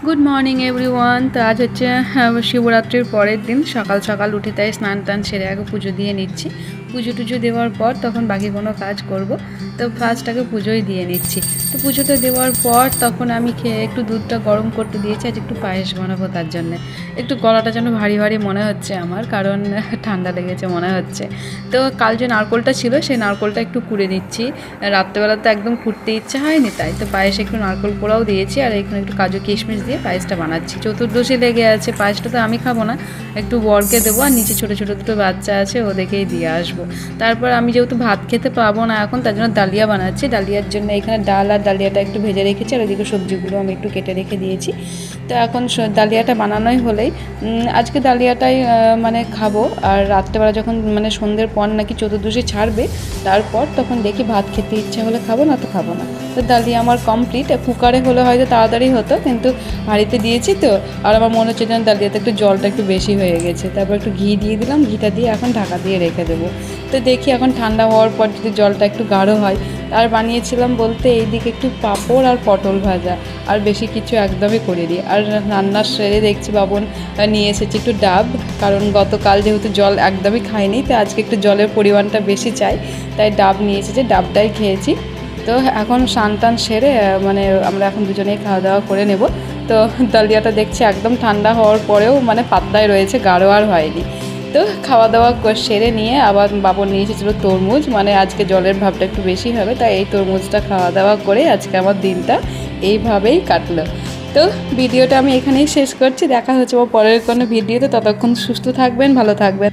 Good morning everyone. তো আজ হচ্ছে শিবরাত্রির পরের দিন। সকাল সকাল উঠে তাই স্নান টান সেরে আগে পুজো দিয়ে নিচ্ছি। পুজো টুজো দেওয়ার পর তখন বাকি কোনো কাজ করব। তো ফার্স্ট আগে পুজোই দিয়ে নিচ্ছি। তো পুজোটা দেওয়ার পর তখন আমি খেয়ে একটু দুধটা গরম করতে দিয়েছি। আজ একটু পায়েস বানাবো, তার জন্যে একটু গলাটা যেন ভারী ভারী মনে হচ্ছে আমার, কারণ ঠান্ডা লেগেছে মনে হচ্ছে। তো কাল যে নারকোলটা ছিল সেই নারকোলটা একটু কুড়ে নিচ্ছি। রাত্রেবেলা তো একদম কুড়তে ইচ্ছা হয়নি, তাই তো পায়েসে একটু নারকোল পোড়াও দিয়েছি আর এখানে একটু কাজু কিশমিশ দিয়ে পায়েসটা বানাচ্ছি। চতুর্দশী লেগে আছে, পায়েসটা তো আমি খাবো না, একটু বরকে দেবো। আর নিচে ছোটো ছোটো দুটো বাচ্চা আছে, ওদেরকেই দিয়ে আসবো। তারপর আমি যেহেতু ভাত খেতে পাবো না এখন, তার জন্য ডালিয়া বানাচ্ছি। ডালিয়ার জন্য এখানে ডাল আর ডালিয়াটা একটু ভেজে রেখেছি, আর ওইদিকে সবজিগুলো আমি একটু কেটে রেখে দিয়েছি। তো এখন ডালিয়াটা বানানোই হলেই আজকে ডালিয়াটাই মানে খাবো। আর রাত্রেবেলা যখন মানে সন্ধ্যের পর নাকি চতুর্দশী ছাড়বে, তারপর তখন দেখি ভাত খেতে ইচ্ছে হলে খাবো, না তো খাবো না। তো ডালিয়া আমার কমপ্লিট। কুকারে হলে হয়তো তাড়াতাড়ি হতো, কিন্তু হাঁড়িতে দিয়েছি তো। আর আমার মনে হচ্ছে যেন ডালিয়াতে একটু জলটা একটু বেশি হয়ে গেছে। তারপর একটু ঘি দিয়ে দিলাম, ঘিটা দিয়ে এখন ঢাকা দিয়ে রেখে দেবো। তো দেখি এখন ঠান্ডা হওয়ার পর যদি জলটা একটু গাঢ় হয়। আর বানিয়েছিলাম বলতে এইদিকে একটু পাঁপড় আর পটল ভাজা, আর বেশি কিছু একদমই করিনি। আর রান্নার সেরে দেখছি বাবন নিয়ে এসেছি একটু ডাব, কারণ গতকাল যেহেতু জল একদমই খাইনি, তো আজকে একটু জলের পরিমাণটা বেশি চাই, তাই ডাব নিয়ে এসেছি, ডাবটাই খেয়েছি। তো এখন স্নান টান সেরে মানে আমরা এখন দুজনেই খাওয়া দাওয়া করে নেব। তো ডালিয়াটা দেখছি একদম ঠান্ডা হওয়ার পরেও মানে পাতলায় রয়েছে, গাঢ় আর হয়নি। তো খাওয়া দাওয়া সেরে নিয়ে আবার বাবন নিয়ে এসেছিলো তরমুজ, মানে আজকে জলের ভাবটা একটু বেশি হবে, তাই এই তরমুজটা খাওয়া দাওয়া করে আজকে আমার দিনটা এইভাবেই কাটলো। তো ভিডিওটা আমি এখানেই শেষ করছি। দেখা হচ্ছে পরের কোনো ভিডিওতে। ততক্ষণ সুস্থ থাকবেন, ভালো থাকবেন।